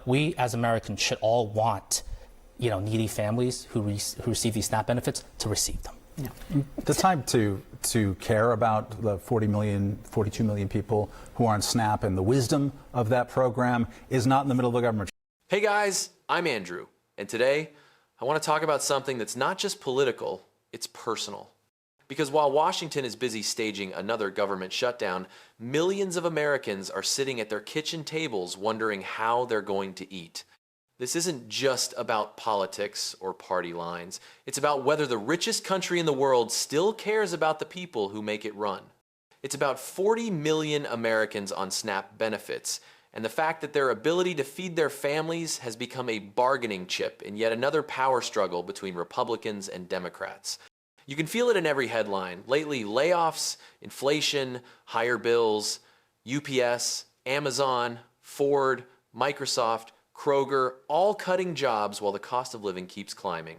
But we as Americans should all want, needy families who receive these SNAP benefits to receive them. Yeah. The time to care about the 42 million people who are on SNAP and the wisdom of that program is not in the middle of the government. Hey guys, I'm Andrew, and today I want to talk about something that's not just political, it's personal. Because while Washington is busy staging another government shutdown, millions of Americans are sitting at their kitchen tables wondering how they're going to eat. This isn't just about politics or party lines. It's about whether the richest country in the world still cares about the people who make it run. It's about 40 million Americans on SNAP benefits, and the fact that their ability to feed their families has become a bargaining chip in yet another power struggle between Republicans and Democrats. You can feel it in every headline. Lately, layoffs, inflation, higher bills, UPS, Amazon, Ford, Microsoft, Kroger, all cutting jobs while the cost of living keeps climbing.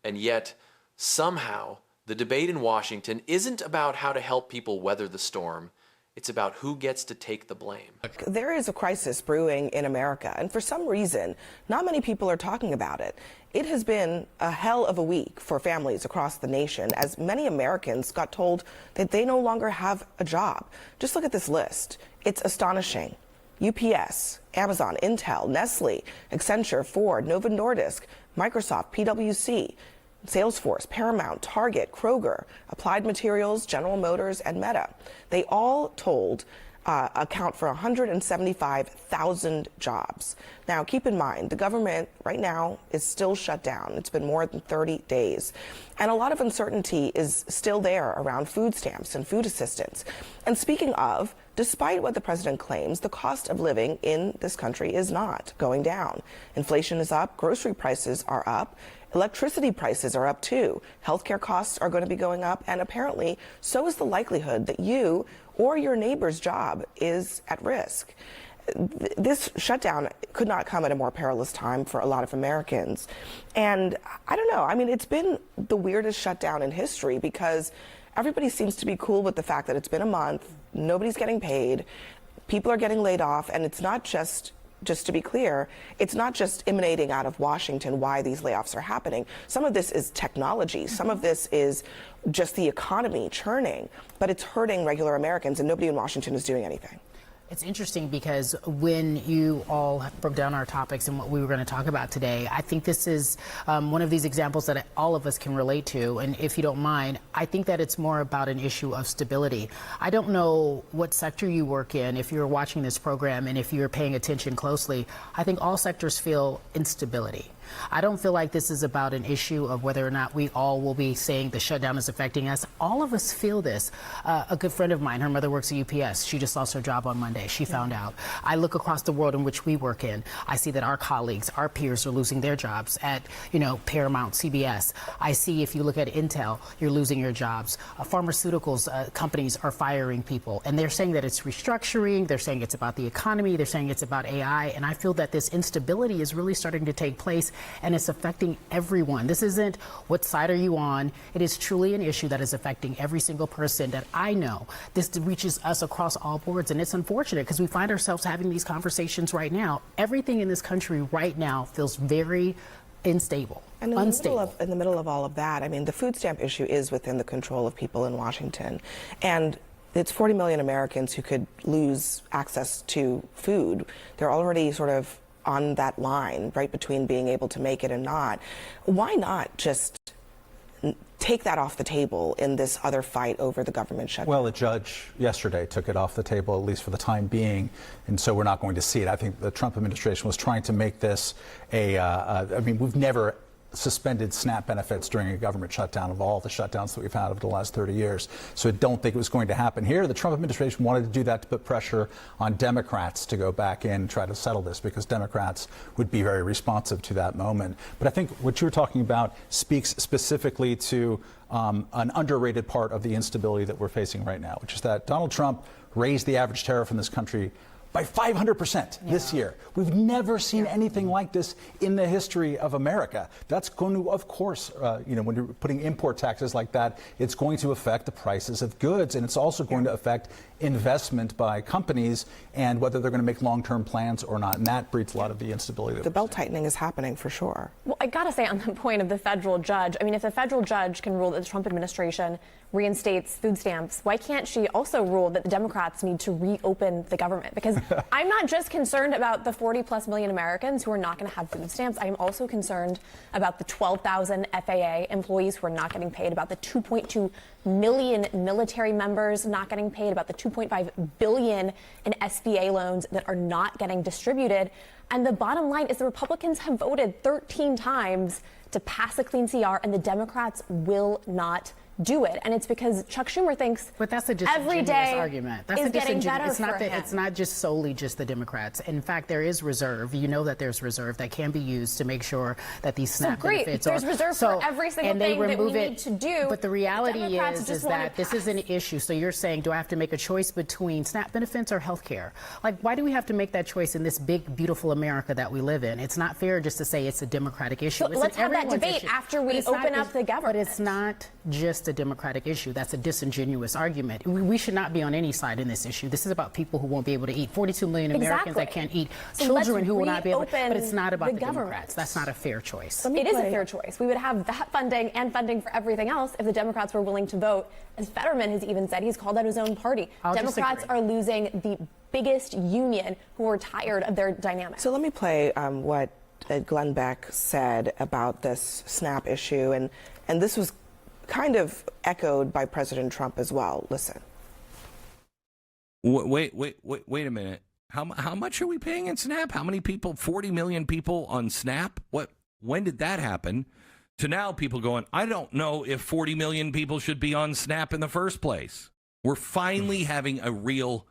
And yet, somehow, the debate in Washington isn't about how to help people weather the storm. It's about who gets to take the blame. There is a crisis brewing in America, and for some reason, not many people are talking about it. It has been a hell of a week for families across the nation, as many Americans got told that they no longer have a job. Just look at this list. It's astonishing. UPS, Amazon, Intel, Nestle, Accenture, Ford, Novo Nordisk, Microsoft, PwC, Salesforce, Paramount, Target, Kroger, Applied Materials, General Motors, and Meta. They all told account for 175,000 jobs. Now, keep in mind, the government right now is still shut down. It's been more than 30 days. And a lot of uncertainty is still there around food stamps and food assistance. And speaking of, despite what the president claims, the cost of living in this country is not going down. Inflation is up, grocery prices are up, electricity prices are up too, healthcare costs are going to be going up, and apparently so is the likelihood that you or your neighbor's job is at risk. This shutdown could not come at a more perilous time for a lot of Americans. And I don't know, I mean, it's been the weirdest shutdown in history because everybody seems to be cool with the fact that it's been a month, nobody's getting paid, people are getting laid off, and it's not just to be clear, it's not just emanating out of Washington why these layoffs are happening. Some of this is technology. Some of this is just the economy churning, but it's hurting regular Americans, and nobody in Washington is doing anything. It's interesting because when you all broke down our topics and what we were going to talk about today, I think this is one of these examples that all of us can relate to. And if you don't mind, I think that it's more about an issue of stability. I don't know what sector you work in, if you're watching this program and if you're paying attention closely. I think all sectors feel instability. I don't feel like this is about an issue of whether or not we all will be saying the shutdown is affecting us. All of us feel this. A good friend of mine, her mother works at UPS. She just lost her job on Monday. She found out. I look across the world in which we work in. I see that our colleagues, our peers are losing their jobs at, Paramount, CBS. I see if you look at Intel, you're losing your jobs. Pharmaceuticals companies are firing people. And they're saying that it's restructuring. They're saying it's about the economy. They're saying it's about AI. And I feel that this instability is really starting to take place. And it's affecting everyone. This isn't what side are you on. It is truly an issue that is affecting every single person that I know. This reaches us across all boards, and it's unfortunate because we find ourselves having these conversations right now. Everything in this country right now feels very unstable. And in the middle of all of that, I mean, the food stamp issue is within the control of people in Washington. And it's 40 million Americans who could lose access to food. They're already sort of on that line, right between being able to make it and not. Why not just take that off the table in this other fight over the government shutdown? Well, the judge yesterday took it off the table, at least for the time being, and so we're not going to see it. I think the Trump administration was trying to make this we've never suspended SNAP benefits during a government shutdown of all the shutdowns that we've had over the last 30 years. So I don't think it was going to happen here. The Trump administration wanted to do that to put pressure on Democrats to go back in and try to settle this because Democrats would be very responsive to that moment. But I think what you were talking about speaks specifically to an underrated part of the instability that we're facing right now, which is that Donald Trump raised the average tariff in this country by 500% this year. We've never seen anything like this in the history of America. That's going to, of course, when you're putting import taxes like that, it's going to affect the prices of goods, and it's also going to affect investment by companies and whether they're going to make long-term plans or not. And that breeds a lot of the instability. The belt tightening is happening for sure. Well, I gotta say, on the point of the federal judge, I mean, if the federal judge can rule that the Trump administration reinstates food stamps, why can't she also rule that the Democrats need to reopen the government? Because I'm not just concerned about the 40+ million Americans who are not going to have food stamps. I am also concerned about the 12,000 FAA employees who are not getting paid, about the 2.2 million military members not getting paid, about the 2.5 billion in SBA loans that are not getting distributed. And the bottom line is the Republicans have voted 13 times to pass a clean CR, and the Democrats will not do it. And it's because Chuck Schumer thinks but that's a every disingenuous day argument. That's is a getting better it's not for that him. it's not just solely just the Democrats. In fact, there is reserve. You know that there's reserve that can be used to make sure that these SNAP great. benefits There's are reserve for every single and they thing that we remove it, need to do. But the reality Democrats is just want that it this is an issue. So you're saying, do I have to make a choice between SNAP benefits or health care? Like, why do we have to make that choice in this big, beautiful America that we live in? It's not fair just to say it's a Democratic issue. So It's let's have that everyone's debate issue. after we But it's not open up just- the government. But it's not just a Democratic issue. That's a disingenuous argument. We should not be on any side in this issue. This is about people who won't be able to eat. 42 million Americans that can't eat. So Children let's who will not be able to. But it's not about the government. Democrats. That's not a fair choice. It is a fair choice. We would have that funding and funding for everything else if the Democrats were willing to vote. As Fetterman has even said, he's called out his own party. I'll Democrats disagree. are losing the biggest union who are tired of their dynamic. So let me play what Glenn Beck said about this SNAP issue, and this was kind of echoed by President Trump as well. Listen. Wait a minute. How much are we paying in SNAP? How many people? 40 million people on SNAP? When did that happen? To now people going, I don't know if 40 million people should be on SNAP in the first place. We're finally having a real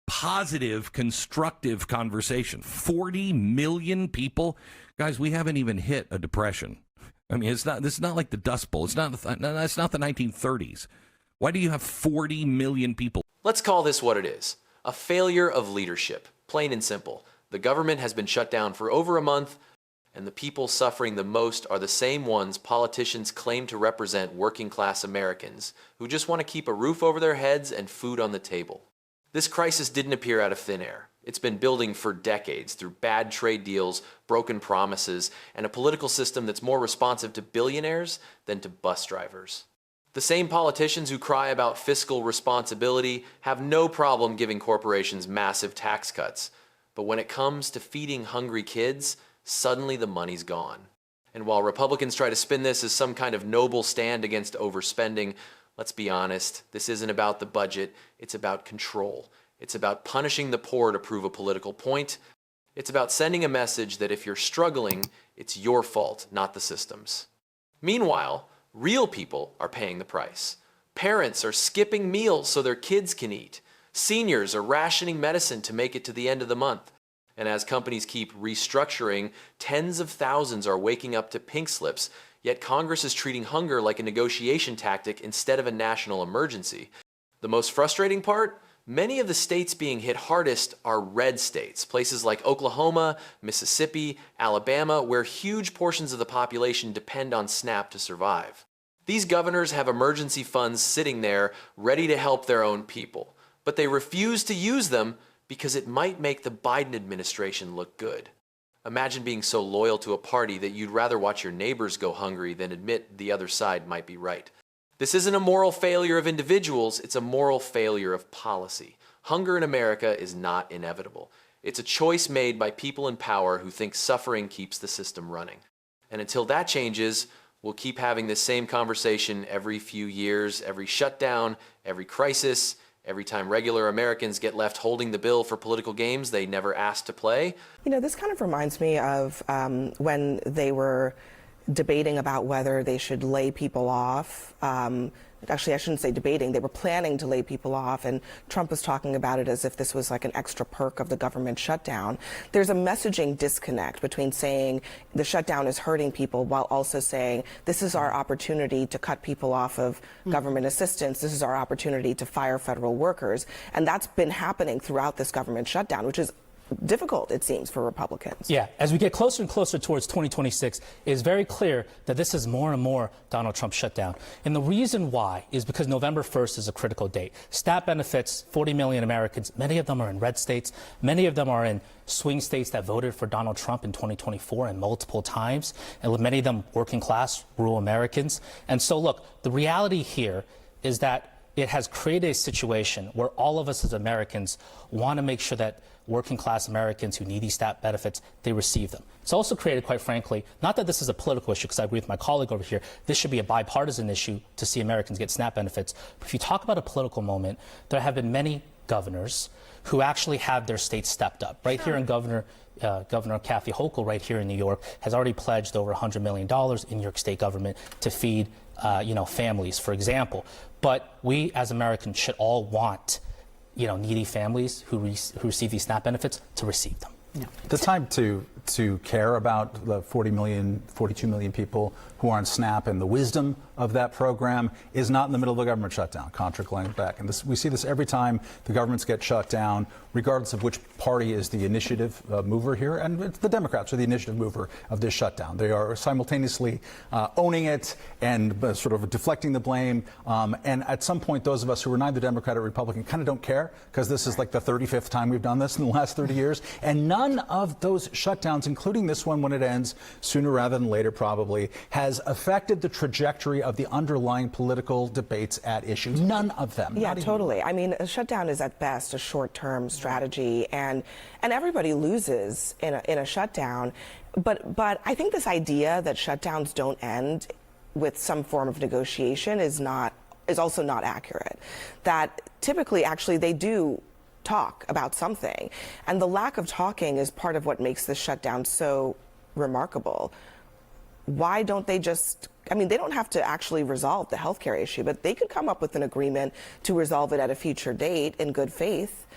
positive, constructive conversation. 40 million people? Guys, we haven't even hit a depression. I mean, this is not like the Dust Bowl. It's not the 1930s. Why do you have 40 million people? Let's call this what it is. A failure of leadership. Plain and simple. The government has been shut down for over a month, and the people suffering the most are the same ones politicians claim to represent working-class Americans who just want to keep a roof over their heads and food on the table. This crisis didn't appear out of thin air. It's been building for decades through bad trade deals, broken promises, and a political system that's more responsive to billionaires than to bus drivers. The same politicians who cry about fiscal responsibility have no problem giving corporations massive tax cuts. But when it comes to feeding hungry kids, suddenly the money's gone. And while Republicans try to spin this as some kind of noble stand against overspending, let's be honest, this isn't about the budget, it's about control. It's about punishing the poor to prove a political point. It's about sending a message that if you're struggling, it's your fault, not the system's. Meanwhile, real people are paying the price. Parents are skipping meals so their kids can eat. Seniors are rationing medicine to make it to the end of the month. And as companies keep restructuring, tens of thousands are waking up to pink slips, yet Congress is treating hunger like a negotiation tactic instead of a national emergency. The most frustrating part? Many of the states being hit hardest are red states, places like Oklahoma, Mississippi, Alabama, where huge portions of the population depend on SNAP to survive. These governors have emergency funds sitting there ready to help their own people, but they refuse to use them because it might make the Biden administration look good. Imagine being so loyal to a party that you'd rather watch your neighbors go hungry than admit the other side might be right. This isn't a moral failure of individuals, it's a moral failure of policy. Hunger in America is not inevitable. It's a choice made by people in power who think suffering keeps the system running. And until that changes, we'll keep having this same conversation every few years, every shutdown, every crisis, every time regular Americans get left holding the bill for political games they never asked to play. You know, this kind of reminds me of when they were debating about whether they should lay people off. Actually, I shouldn't say debating. They were planning to lay people off, and Trump was talking about it as if this was like an extra perk of the government shutdown. There's a messaging disconnect between saying the shutdown is hurting people while also saying this is our opportunity to cut people off of government assistance. This is our opportunity to fire federal workers. And that's been happening throughout this government shutdown, which is difficult, it seems, for Republicans. Yeah, as we get closer and closer towards 2026, it is very clear that this is more and more Donald Trump shutdown. And the reason why is because November 1st is a critical date. SNAP benefits 40 million Americans. Many of them are in red states. Many of them are in swing states that voted for Donald Trump in 2024 and multiple times. And many of them working class, rural Americans. And so, look, the reality here is that it has created a situation where all of us as Americans want to make sure that working class Americans who need these SNAP benefits, they receive them. It's also created, quite frankly, not that this is a political issue, because I agree with my colleague over here, this should be a bipartisan issue to see Americans get SNAP benefits. But if you talk about a political moment, there have been many governors who actually have their states stepped up. Right here in Governor Kathy Hochul, right here in New York, has already pledged over $100 million in New York State government to feed families, for example. But we as Americans should all want needy families who receive these SNAP benefits to receive them. Yeah. The time to care about the 42 million people who are on SNAP and the wisdom of that program is not in the middle of a government shutdown, contract going back. And we see this every time the governments get shut down, regardless of which party is the initiative mover here. And the Democrats are the initiative mover of this shutdown. They are simultaneously owning it and sort of deflecting the blame. And at some point, those of us who are neither Democrat or Republican kind of don't care, because this is like the 35th time we've done this in the last 30 years. And none of those shutdowns, including this one when it ends, sooner rather than later probably, has affected the trajectory of the underlying political debates at issue. None of them. Yeah, totally. I mean, a shutdown is at best a short-term strategy, and everybody loses in a shutdown. But I think this idea that shutdowns don't end with some form of negotiation is also not accurate. That typically, actually, they do talk about something, and the lack of talking is part of what makes this shutdown so remarkable. Why don't they they don't have to actually resolve the healthcare issue, but they could come up with an agreement to resolve it at a future date in good faith.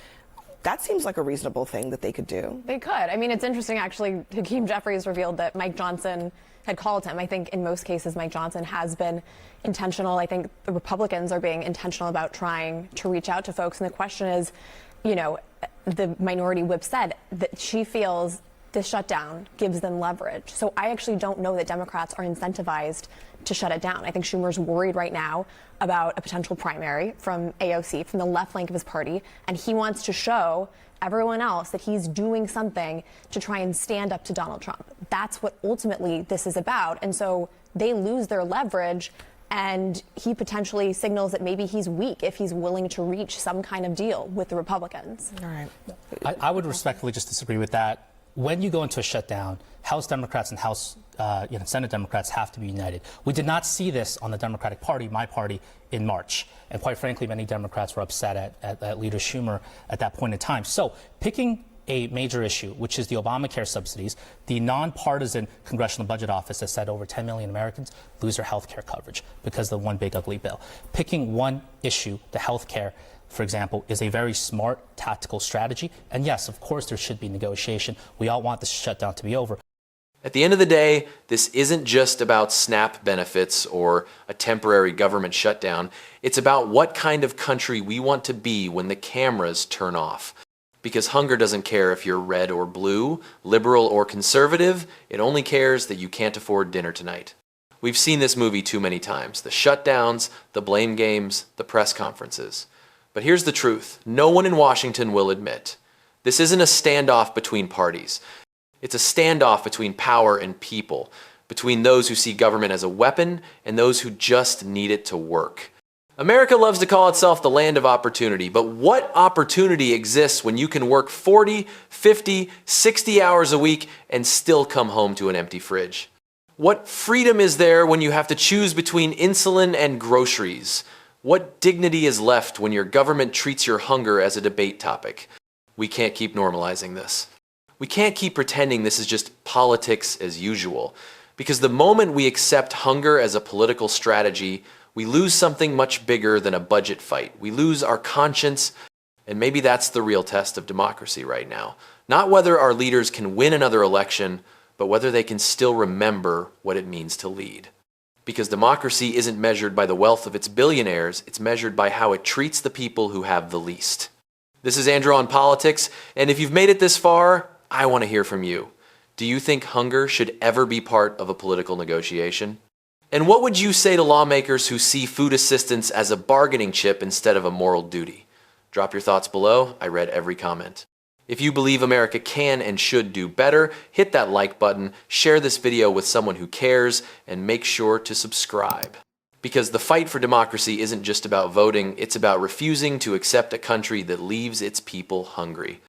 That seems like a reasonable thing that they could do. They could. I mean, it's interesting, actually, Hakeem Jeffries revealed that Mike Johnson had called him. I think in most cases, Mike Johnson has been intentional. I think the Republicans are being intentional about trying to reach out to folks. And the question is, the minority whip said that she feels this shutdown gives them leverage. So I actually don't know that Democrats are incentivized to shut it down. I think Schumer's worried right now about a potential primary from AOC, from the left flank of his party, and he wants to show everyone else that he's doing something to try and stand up to Donald Trump. That's what ultimately this is about. And so they lose their leverage, and he potentially signals that maybe he's weak if he's willing to reach some kind of deal with the Republicans. All right. I would respectfully just disagree with that. When you go into a shutdown, House Democrats and Senate Democrats have to be united. We did not see this on the Democratic Party, my party, in March. And quite frankly, many Democrats were upset at Leader Schumer at that point in time. So picking a major issue, which is the Obamacare subsidies, the nonpartisan Congressional Budget Office has said over 10 million Americans lose their health care coverage because of the one big ugly bill. Picking one issue, the health care, for example, is a very smart tactical strategy. And yes, of course, there should be negotiation. We all want this shutdown to be over. At the end of the day, this isn't just about SNAP benefits or a temporary government shutdown. It's about what kind of country we want to be when the cameras turn off. Because hunger doesn't care if you're red or blue, liberal or conservative. It only cares that you can't afford dinner tonight. We've seen this movie too many times. The shutdowns, the blame games, the press conferences. But here's the truth. No one in Washington will admit. This isn't a standoff between parties. It's a standoff between power and people, between those who see government as a weapon and those who just need it to work. America loves to call itself the land of opportunity, but what opportunity exists when you can work 40, 50, 60 hours a week and still come home to an empty fridge? What freedom is there when you have to choose between insulin and groceries? What dignity is left when your government treats your hunger as a debate topic? We can't keep normalizing this. We can't keep pretending this is just politics as usual, because the moment we accept hunger as a political strategy, we lose something much bigger than a budget fight. We lose our conscience, and maybe that's the real test of democracy right now. Not whether our leaders can win another election, but whether they can still remember what it means to lead. Because democracy isn't measured by the wealth of its billionaires, it's measured by how it treats the people who have the least. This is Andrew on Politics, and if you've made it this far, I want to hear from you. Do you think hunger should ever be part of a political negotiation? And what would you say to lawmakers who see food assistance as a bargaining chip instead of a moral duty? Drop your thoughts below. I read every comment. If you believe America can and should do better, hit that like button, share this video with someone who cares, and make sure to subscribe. Because the fight for democracy isn't just about voting, it's about refusing to accept a country that leaves its people hungry.